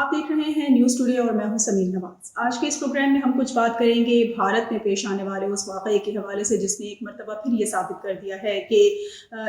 آپ دیکھ رہے ہیں نیوز ٹوڈے اور میں ہوں سمیل نواز۔ آج کے اس پروگرام میں ہم کچھ بات کریں گے بھارت میں پیش آنے والے اس واقعے کے حوالے سے جس نے ایک مرتبہ پھر یہ ثابت کر دیا ہے کہ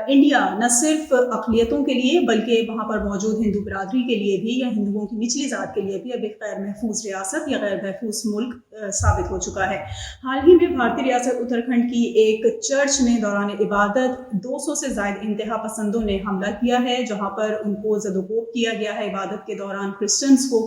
انڈیا نہ صرف اقلیتوں کے لیے بلکہ وہاں پر موجود ہندو برادری کے لیے بھی یا ہندوؤں کی نچلی ذات کے لیے بھی اب ایک غیر محفوظ ریاست یا غیر محفوظ ملک ثابت ہو چکا ہے۔ حال ہی میں بھارتی ریاست اتراکھنڈ کی ایک چرچ میں دوران عبادت 200 سے زائد انتہا پسندوں نے حملہ کیا ہے، جہاں پر ان کو زد و کوب کیا گیا ہے عبادت کے دوران کرسچنز کو،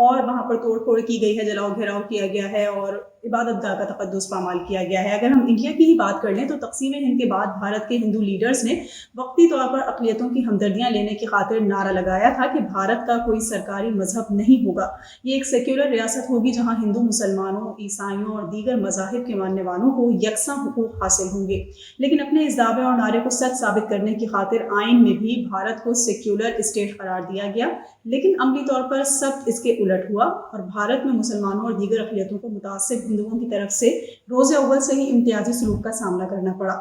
اور وہاں پر توڑ پھوڑ کی گئی ہے، جلاؤ گھیراؤ کیا گیا ہے اور عبادت گاہ کا تقدس پامال کیا گیا ہے۔ اگر ہم انڈیا کی ہی بات کر لیں تو تقسیم ہند کے بعد بھارت کے ہندو لیڈرز نے وقتی طور پر اقلیتوں کی ہمدردیاں لینے کی خاطر نعرہ لگایا تھا کہ بھارت کا کوئی سرکاری مذہب نہیں ہوگا، یہ ایک سیکولر ریاست ہوگی جہاں ہندو، مسلمانوں، عیسائیوں اور دیگر مذاہب کے ماننے والوں کو یکساں حقوق حاصل ہوں گے۔ لیکن اپنے اس دعوے اور نعرے کو سچ ثابت کرنے کی خاطر آئین میں بھی بھارت کو سیکولر اسٹیٹ قرار دیا گیا، لیکن عملی طور پر سب اس کے الٹ ہوا اور بھارت میں مسلمانوں اور دیگر اقلیتوں کو متعصب ہندوؤں کی طرف سے روز اول سے ہی امتیازی سلوک کا سامنا کرنا پڑا۔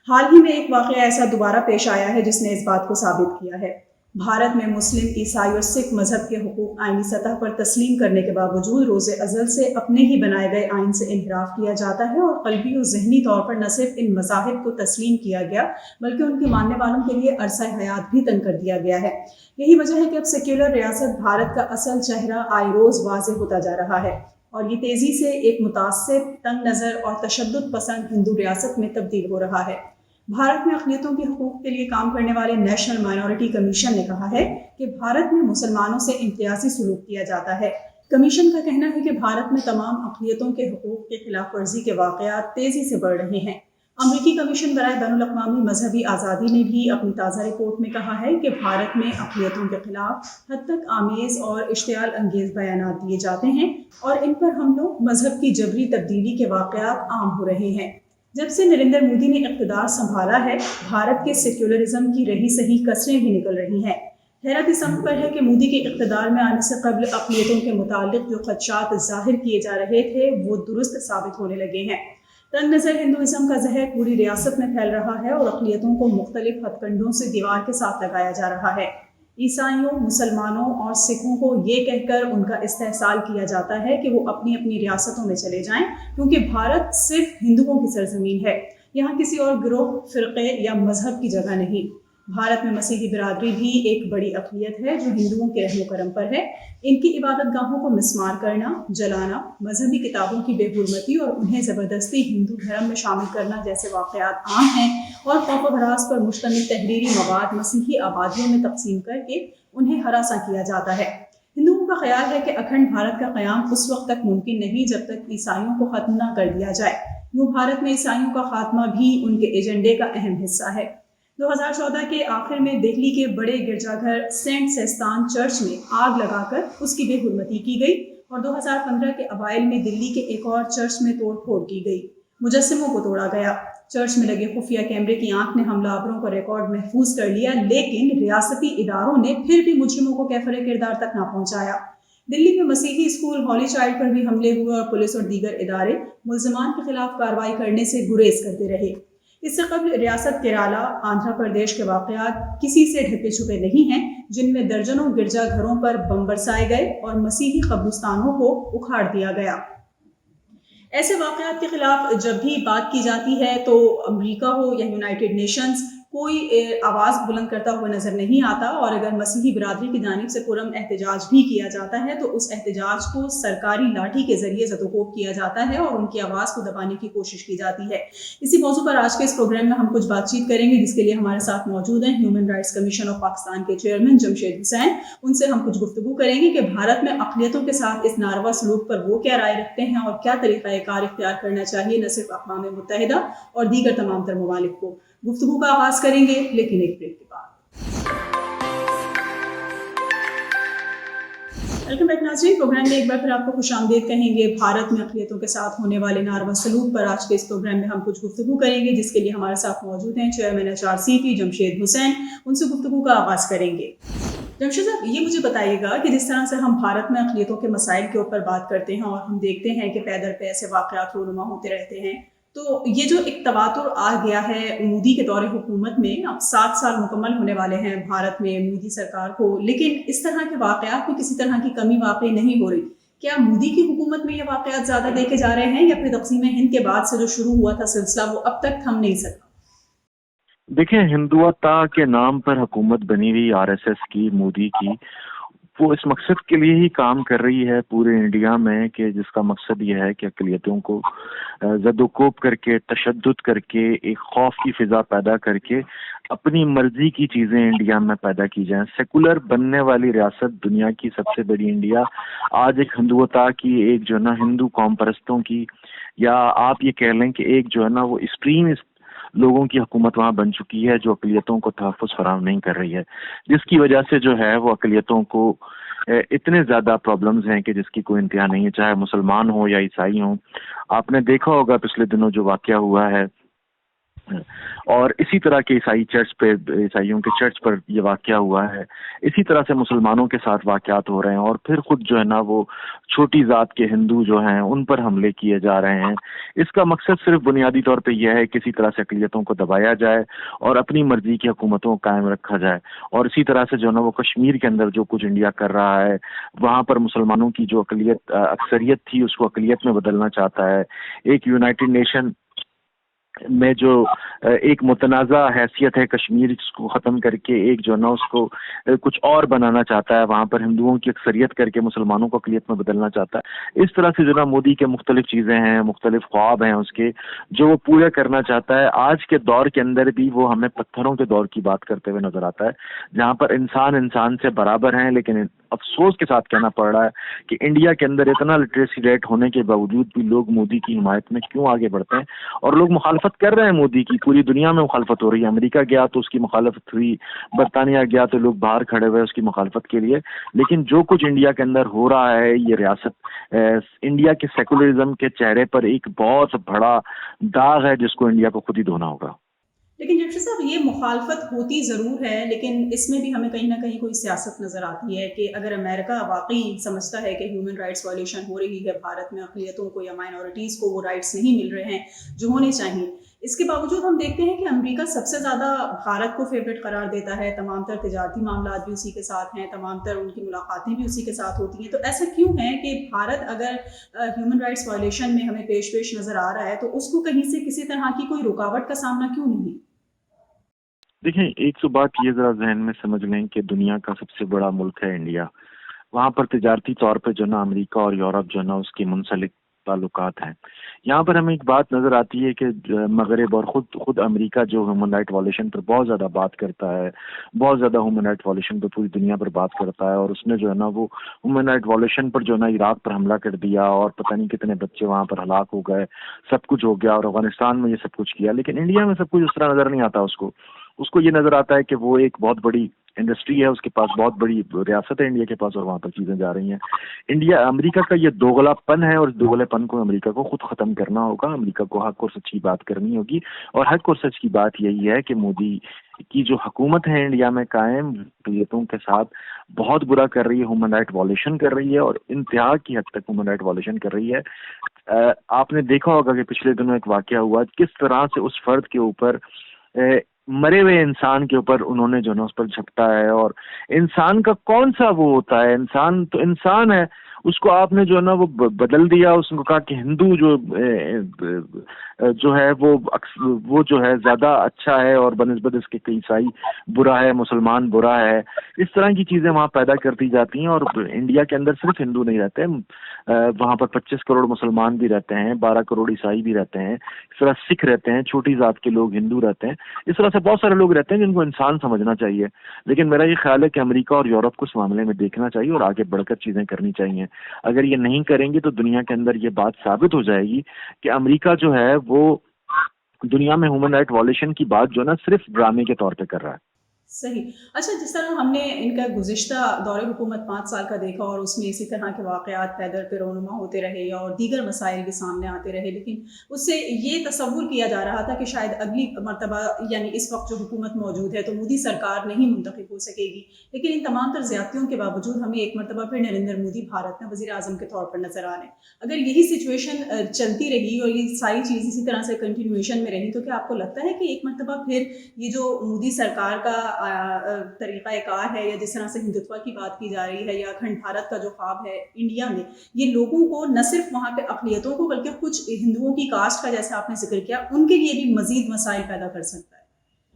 حال ہی میں ایک واقعہ ایسا دوبارہ پیش آیا ہے جس نے اس بات کو ثابت کیا ہے۔ بھارت میں مسلم، عیسائی اور سکھ مذہب کے حقوق آئینی سطح پر تسلیم کرنے کے باوجود روز ازل سے اپنے ہی بنائے گئے آئین سے انحراف کیا جاتا ہے اور قلبی اور ذہنی طور پر نہ صرف ان مذاہب کو تسلیم کیا گیا بلکہ ان کے ماننے والوں کے لیے عرصہ حیات بھی تنگ کر دیا گیا ہے۔ یہی وجہ ہے کہ اب سیکولر ریاست بھارت کا اصل چہرہ آئے روز واضح ہوتا جا رہا ہے اور یہ تیزی سے ایک متعصب، تنگ نظر اور تشدد پسند ہندو ریاست میں تبدیل ہو رہا ہے۔ بھارت میں اقلیتوں کے حقوق کے لیے کام کرنے والے نیشنل مائنورٹی کمیشن نے کہا ہے کہ بھارت میں مسلمانوں سے امتیازی سلوک کیا جاتا ہے۔ کمیشن کا کہنا ہے کہ بھارت میں تمام اقلیتوں کے حقوق کی خلاف ورزی کے واقعات تیزی سے بڑھ رہے ہیں۔ امریکی کمیشن برائے بین الاقوامی مذہبی آزادی نے بھی اپنی تازہ رپورٹ میں کہا ہے کہ بھارت میں اقلیتوں کے خلاف حد تک آمیز اور اشتعال انگیز بیانات دیے جاتے ہیں اور ان پر حملوں، مذہب کی جبری تبدیلی کے واقعات عام ہو رہے ہیں۔ جب سے نریندر مودی نے اقتدار سنبھالا ہے، بھارت کے سیکولرزم کی رہی سہی کسریں بھی نکل رہی ہیں۔ حیرت اس امر پر ہے کہ مودی کے اقتدار میں آنے سے قبل اقلیتوں کے متعلق جو خدشات ظاہر کیے جا رہے تھے وہ درست ثابت ہونے لگے ہیں۔ تنگ نظر ہندوازم کا زہر پوری ریاست میں پھیل رہا ہے اور اقلیتوں کو مختلف ہتھ کنڈوں سے دیوار کے ساتھ لگایا جا رہا ہے۔ عیسائیوں، مسلمانوں اور سکھوں کو یہ کہہ کر ان کا استحصال کیا جاتا ہے کہ وہ اپنی اپنی ریاستوں میں چلے جائیں کیونکہ بھارت صرف ہندوؤں کی سرزمین ہے، یہاں کسی اور گروہ، فرقے یا مذہب کی جگہ نہیں۔ بھارت میں مسیحی برادری بھی ایک بڑی اقلیت ہے جو ہندوؤں کے رحم و کرم پر ہے۔ ان کی عبادت گاہوں کو مسمار کرنا، جلانا، مذہبی کتابوں کی بے حرمتی اور انہیں زبردستی ہندو دھرم میں شامل کرنا جیسے واقعات عام ہیں اور خوف و ہراس پر مشتمل تحریری مواد مسیحی آبادیوں میں تقسیم کر کے انہیں ہراساں کیا جاتا ہے۔ ہندوؤں کا خیال ہے کہ اکھنڈ بھارت کا قیام اس وقت تک ممکن نہیں جب تک عیسائیوں کو ختم نہ کر دیا جائے۔ یوں بھارت میں عیسائیوں کا خاتمہ بھی ان کے ایجنڈے کا اہم حصہ ہے۔ 2014 کے آخر میں دہلی کے بڑے گرجا گھر سینٹ سیستان چرچ میں آگ لگا کر اس کی بے حرمتی کی گئی اور 2015 کے اوائل میں دلی کے ایک اور چرچ میں توڑ پھوڑ کی گئی، مجسموں کو توڑا گیا۔ چرچ میں لگے خفیہ کیمرے کی آنکھ نے حملہ آوروں کا ریکارڈ محفوظ کر لیا، لیکن ریاستی اداروں نے پھر بھی مجرموں کو کیفر کردار تک نہ پہنچایا۔ دلی میں مسیحی اسکول ہولی چائلڈ پر بھی حملے ہوئے اور پولیس اور دیگر ادارے ملزمان کے خلاف کارروائی کرنے سے گریز کرتے رہے۔ اس سے قبل ریاست کیرالہ، آندھرا پردیش کے واقعات کسی سے ڈھکے چھپے نہیں ہیں، جن میں درجنوں گرجا گھروں پر بم برسائے گئے اور مسیحی قبرستانوں کو اکھاڑ دیا گیا۔ ایسے واقعات کے خلاف جب بھی بات کی جاتی ہے تو امریکہ ہو یا یونائٹڈ نیشنز کوئی آواز بلند کرتا ہوا نظر نہیں آتا، اور اگر مسیحی برادری کی جانب سے پرامن احتجاج بھی کیا جاتا ہے تو اس احتجاج کو سرکاری لاٹھی کے ذریعے زد و کوب کیا جاتا ہے اور ان کی آواز کو دبانے کی کوشش کی جاتی ہے۔ اسی موضوع پر آج کے اس پروگرام میں ہم کچھ بات چیت کریں گے، جس کے لیے ہمارے ساتھ موجود ہیں human rights commission of Pakistan کے چیئرمین جمشید حسین۔ ان سے ہم کچھ گفتگو کریں گے کہ بھارت میں اقلیتوں کے ساتھ اس ناروا سلوک پر وہ کیا رائے رکھتے ہیں اور کیا طریقہ کار اختیار کرنا چاہیے نہ صرف اقوام متحدہ اور دیگر تمام تر ممالک کو۔ گفتگو کا آغاز کریں گے لیکن ایک بریک کے بعد۔ ویلکم بیک ناظرین، پروگرام میں ایک بار پھر آپ کو خوش آمدید کہیں گے۔ بھارت میں اقلیتوں کے ساتھ ہونے والے ناروا سلوک پر آج کے اس پروگرام میں ہم کچھ گفتگو کریں گے، جس کے لیے ہمارے ساتھ موجود ہیں چیئرمین HRCP جمشید حسین۔ ان سے گفتگو کا آغاز کریں گے۔ جمشید صاحب، یہ مجھے بتائیے گا کہ جس طرح سے ہم بھارت میں اقلیتوں کے مسائل کے اوپر بات کرتے ہیں اور ہم دیکھتے ہیں کہ پے در پے ایسے واقعات رونما ہوتے رہتے ہیں، تو یہ جو ایک تواتر آ گیا ہے مودی کے دور حکومت میں، اب 7 سال مکمل ہونے والے ہیں بھارت میں مودی سرکار کو، لیکن اس طرح کے واقعات میں کسی طرح کی کمی واقع نہیں ہو رہی. کیا مودی کی حکومت میں یہ واقعات زیادہ دیکھے جا رہے ہیں، یا پھر تقسیم ہند کے بعد سے جو شروع ہوا تھا سلسلہ وہ اب تک تھم نہیں سکا؟ دیکھیں، ہندوتا کے نام پر حکومت بنی ہوئی RSS کی، مودی کی، وہ اس مقصد کے لیے ہی کام کر رہی ہے پورے انڈیا میں، کہ جس کا مقصد یہ ہے کہ اقلیتوں کو زد و کوب کر کے، تشدد کر کے، ایک خوف کی فضا پیدا کر کے اپنی مرضی کی چیزیں انڈیا میں پیدا کی جائیں. سیکولر بننے والی ریاست دنیا کی سب سے بڑی انڈیا آج ایک ہندوتا کی، ایک جو ہے نا ہندو قوم پرستوں کی، یا آپ یہ کہہ لیں کہ ایک جو ہے نا وہ ایکسٹریم لوگوں کی حکومت وہاں بن چکی ہے، جو اقلیتوں کو تحفظ فراہم نہیں کر رہی ہے، جس کی وجہ سے جو ہے وہ اقلیتوں کو اتنے زیادہ پرابلمز ہیں کہ جس کی کوئی انتہا نہیں ہے، چاہے مسلمان ہوں یا عیسائی ہوں. آپ نے دیکھا ہوگا پچھلے دنوں جو واقعہ ہوا ہے، اور اسی طرح کے عیسائیوں کے چرچ پر یہ واقعہ ہوا ہے. اسی طرح سے مسلمانوں کے ساتھ واقعات ہو رہے ہیں، اور پھر خود جو ہے نا وہ چھوٹی ذات کے ہندو جو ہیں ان پر حملے کیے جا رہے ہیں. اس کا مقصد صرف بنیادی طور پہ یہ ہے کہ کسی طرح سے اقلیتوں کو دبایا جائے اور اپنی مرضی کی حکومتوں کو قائم رکھا جائے. اور اسی طرح سے جو ہے نا وہ کشمیر کے اندر جو کچھ انڈیا کر رہا ہے، وہاں پر مسلمانوں کی جو اکثریت تھی اس کو اقلیت میں بدلنا چاہتا ہے. ایک یونائٹڈ نیشن میں جو ایک متنازع حیثیت ہے کشمیر، اس کو ختم کر کے ایک جو نا اس کو کچھ اور بنانا چاہتا ہے، وہاں پر ہندوؤں کی اکثریت کر کے مسلمانوں کو اقلیت میں بدلنا چاہتا ہے. اس طرح سے جو نا مودی کے مختلف چیزیں ہیں، مختلف خواب ہیں اس کے، جو وہ پورے کرنا چاہتا ہے. آج کے دور کے اندر بھی وہ ہمیں پتھروں کے دور کی بات کرتے ہوئے نظر آتا ہے، جہاں پر انسان سے برابر ہیں. لیکن افسوس کے ساتھ کہنا پڑ رہا ہے کہ انڈیا کے اندر اتنا لٹریسی ریٹ ہونے کے باوجود بھی لوگ مودی کی حمایت میں کیوں آگے بڑھتے ہیں، اور لوگ مخالفت کر رہے ہیں مودی کی. پوری دنیا میں مخالفت ہو رہی ہے، امریکہ گیا تو اس کی مخالفت ہوئی، برطانیہ گیا تو لوگ باہر کھڑے ہوئے اس کی مخالفت کے لیے. لیکن جو کچھ انڈیا کے اندر ہو رہا ہے، یہ ریاست انڈیا کے سیکولرزم کے چہرے پر ایک بہت بڑا داغ ہے جس کو انڈیا کو خود ہی دھونا ہوگا. لیکن جمشید صاحب، یہ مخالفت ہوتی ضرور ہے، لیکن اس میں بھی ہمیں کہیں نہ کہیں کوئی سیاست نظر آتی ہے کہ اگر امریکہ واقعی سمجھتا ہے کہ ہیومن رائٹس وائلیشن ہو رہی ہے بھارت میں، اقلیتوں کو یا مائنورٹیز کو وہ رائٹس نہیں مل رہے ہیں جو ہونے چاہیے، اس کے باوجود ہم دیکھتے ہیں کہ امریکہ سب سے زیادہ بھارت کو فیوریٹ قرار دیتا ہے. تمام تر تجارتی معاملات بھی اسی کے ساتھ ہیں، تمام تر ان کی ملاقاتیں بھی اسی کے ساتھ ہوتی ہیں. تو ایسا کیوں ہے کہ بھارت اگر ہیومن رائٹس وائلیشن میں ہمیں پیش نظر آ رہا ہے تو اس کو کہیں سے کسی طرح کی کوئی رکاوٹ کا سامنا کیوں نہیں؟ دیکھیں، ایک تو بات یہ ذرا ذہن میں سمجھ لیں کہ دنیا کا سب سے بڑا ملک ہے انڈیا. وہاں پر تجارتی طور پہ جو نا امریکہ اور یورپ جو نا اس کی منسلک تعلقات ہیں. یہاں پر ہمیں ایک بات نظر آتی ہے کہ مغرب اور خود امریکہ جو ہیومن رائٹ وائلیشن پر بہت زیادہ بات کرتا ہے، بہت زیادہ ہیومن رائٹ وائلیشن پر پوری دنیا پر بات کرتا ہے. اور اس نے جو ہے نا وہ ہیومن رائٹ وائلیشن پر جو ہے نا عراق پر حملہ کر دیا، اور پتہ نہیں کتنے بچے وہاں پر ہلاک ہو گئے، سب کچھ ہو گیا، اور افغانستان میں یہ سب کچھ کیا. لیکن انڈیا میں سب کچھ اس طرح نظر نہیں آتا. اس کو یہ نظر آتا ہے کہ وہ ایک بہت بڑی انڈسٹری ہے، اس کے پاس بہت بڑی ریاست ہے انڈیا کے پاس، اور وہاں پر چیزیں جا رہی ہیں. امریکہ کا یہ دوغلا پن ہے، اور اس دوغلے پن کو امریکہ کو خود ختم کرنا ہوگا. امریکہ کو حق اور سچ کی بات کرنی ہوگی، اور حق اور سچ کی بات یہی ہے کہ مودی کی جو حکومت ہے انڈیا میں قائم، اقلیتوں کے ساتھ بہت برا کر رہی ہے، ہیومن رائٹ وائلیشن کر رہی ہے، اور انتہا کی حد تک ہیومن رائٹ وائلیشن کر رہی ہے. آپ نے دیکھا ہوگا کہ پچھلے دنوں ایک واقعہ ہوا، کس طرح سے اس فرد کے اوپر، مرے ہوئے انسان کے اوپر انہوں نے جو نا اس پر جھپٹا ہے. اور انسان کا کون سا وہ ہوتا ہے، انسان تو انسان ہے، اس کو آپ نے جو ہے نا وہ بدل دیا. اس کو کہا کہ ہندو جو ہے وہ جو ہے زیادہ اچھا ہے، اور بنسبت اس کے عیسائی برا ہے، مسلمان برا ہے. اس طرح کی چیزیں وہاں پیدا کرتی جاتی ہیں. اور انڈیا کے اندر صرف ہندو نہیں رہتے، وہاں پر 25 کروڑ مسلمان بھی رہتے ہیں، 12 کروڑ عیسائی بھی رہتے ہیں، اس طرح سکھ رہتے ہیں، چھوٹی ذات کے لوگ ہندو رہتے ہیں. اس طرح سے بہت سارے لوگ رہتے ہیں جن کو انسان سمجھنا چاہیے. لیکن میرا یہ خیال ہے کہ امریکہ اور یورپ کو اس معاملے میں دیکھنا چاہیے اور آگے بڑھ کر چیزیں کرنی چاہیے. اگر یہ نہیں کریں گے تو دنیا کے اندر یہ بات ثابت ہو جائے گی کہ امریکہ جو ہے وہ دنیا میں ہیومن رائٹ وائلیشن کی بات جو ہے نا صرف ڈرامے کے طور پہ کر رہا ہے. صحیح. اچھا، جس طرح ہم نے ان کا گزشتہ دور حکومت 5 سال کا دیکھا اور اس میں اسی طرح کے واقعات پیدر رونما ہوتے رہے اور دیگر مسائل بھی سامنے آتے رہے، لیکن اس سے یہ تصور کیا جا رہا تھا کہ شاید اگلی مرتبہ یعنی اس وقت جو حکومت موجود ہے تو مودی سرکار نہیں منتخب ہو سکے گی، لیکن ان تمام تر زیادتیوں کے باوجود ہمیں ایک مرتبہ پھر نریندر مودی بھارت میں وزیر اعظم کے طور پر نظر آ رہے ہیں. اگر یہی سچویشن چلتی رہی اور یہ ساری چیز اسی طرح سے کنٹینیویشن میں رہی تو کیا آپ کو لگتا ہے کہ ایک مرتبہ پھر یہ جو مودی سرکار کا طریقہ کار ہے یا جس طرح سے ہندوتوا کی بات کی جا رہی ہے یا اکھنڈ بھارت کا جو خواب ہے انڈیا میں، یہ لوگوں کو نہ صرف وہاں پہ اقلیتوں کو بلکہ کچھ ہندوؤں کی کاسٹ کا جیسے آپ نے ذکر کیا ان کے لیے بھی مزید مسائل پیدا کر سکتا ہے؟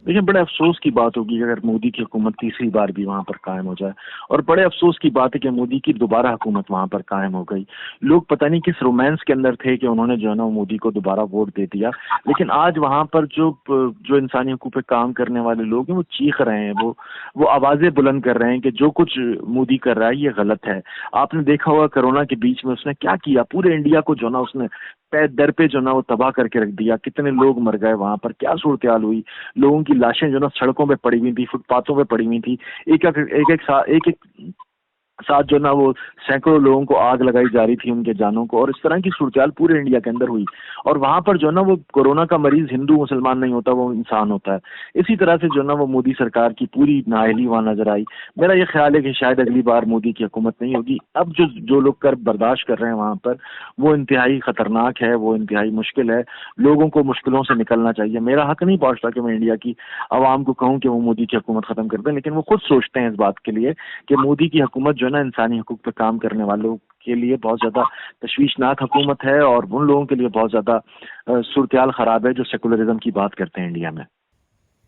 دیکھیں، بڑے افسوس کی بات ہوگی کہ اگر مودی کی حکومت تیسری بار بھی وہاں پر قائم ہو جائے، اور بڑے افسوس کی بات ہے کہ مودی کی دوبارہ حکومت وہاں پر قائم ہو گئی. لوگ پتہ نہیں کس رومانس کے اندر تھے کہ انہوں نے جو ہے نا مودی کو دوبارہ ووٹ دے دیا، لیکن آج وہاں پر جو انسانی حقوق پہ کام کرنے والے لوگ ہیں وہ چیخ رہے ہیں، وہ آوازیں بلند کر رہے ہیں کہ جو کچھ مودی کر رہا ہے یہ غلط ہے. آپ نے دیکھا ہوگا کرونا کے بیچ میں اس نے کیا کیا، پورے انڈیا کو جو ہے نا اس نے در پہ جو ہے نا وہ تباہ کر کے رکھ دیا. کتنے لوگ مر گئے وہاں پر، کیا صورتحال ہوئی، لوگوں کی لاشیں جو ہے نا سڑکوں پہ پڑی ہوئی تھی، فٹ پاتھوں پہ پڑی ہوئی تھی. ایک ساتھ جو ہے نا وہ سینکڑوں لوگوں کو آگ لگائی جا رہی تھی ان کے جانوں کو، اور اس طرح کی صورتحال پورے انڈیا کے اندر ہوئی. اور وہاں پر جو ہے نا وہ کورونا کا مریض ہندو مسلمان نہیں ہوتا، وہ انسان ہوتا ہے. اسی طرح سے جو ہے نا وہ مودی سرکار کی پوری نااہلی وہاں نظر آئی. میرا یہ خیال ہے کہ شاید اگلی بار مودی کی حکومت نہیں ہوگی. اب جو لوگ کر برداشت کر رہے ہیں وہاں پر، وہ انتہائی خطرناک ہے، وہ انتہائی مشکل ہے. لوگوں کو مشکلوں سے نکلنا چاہیے. میرا حق نہیں پہنچتا کہ میں انڈیا کی عوام کو کہوں کہ وہ مودی کی حکومت ختم کر دیں، لیکن وہ خود سوچتے ہیں اس بات کے لیے کہ مودی کی حکومت جو ہے نا انسانی حقوق پہ کام کرنے والوں کے لیے بہت زیادہ تشویشناک حکومت ہے، اور ان لوگوں کے لیے بہت زیادہ صورتحال خراب ہے جو سیکولرزم کی بات کرتے ہیں انڈیا میں.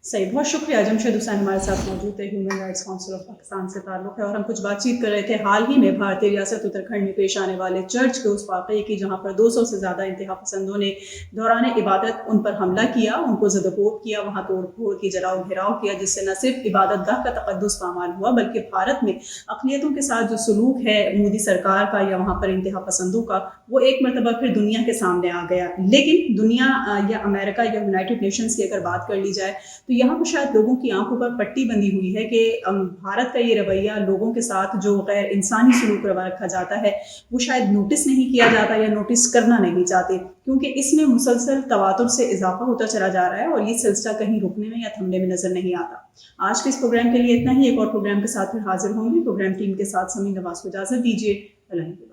صحیح، بہت شکریہ. جمشید حسین ہمارے ساتھ موجود ہے، human rights council of Pakistan سے تعلق ہے، اور ہم کچھ بات چیت کر رہے تھے حال ہی میں بھارتی ریاست اتراکھنڈ میں پیش آنے والے چرچ کے اس واقعے کی جہاں پر 200 سے زیادہ انتہا پسندوں نے دوران عبادت ان پر حملہ کیا، ان کو زدوکوب کیا، وہاں توڑ پھوڑ کی جلاؤ گھیراؤ کیا، جس سے نہ صرف عبادت گاہ کا تقدس پامال ہوا بلکہ بھارت میں اقلیتوں کے ساتھ جو سلوک ہے مودی سرکار کا یا وہاں پر انتہا پسندوں کا، وہ ایک مرتبہ پھر دنیا کے سامنے آ گیا. لیکن دنیا یا امریکہ یا یونائٹڈ نیشنز کی اگر بات کر لی جائے تو یہاں پر شاید لوگوں کی آنکھوں پر پٹی بندھی ہوئی ہے کہ بھارت کا یہ رویہ لوگوں کے ساتھ جو غیر انسانی سلوک روا رکھا جاتا ہے وہ شاید نوٹس نہیں کیا جاتا یا نوٹس کرنا نہیں چاہتے، کیونکہ اس میں مسلسل تواتر سے اضافہ ہوتا چلا جا رہا ہے اور یہ سلسلہ کہیں رکنے میں یا تھمنے میں نظر نہیں آتا. آج کے اس پروگرام کے لیے اتنا ہی. ایک اور پروگرام کے ساتھ پھر حاضر ہوں گے. پروگرام ٹیم کے ساتھ سمین نواز کو اجازت دیجیے. اللہ حافظ.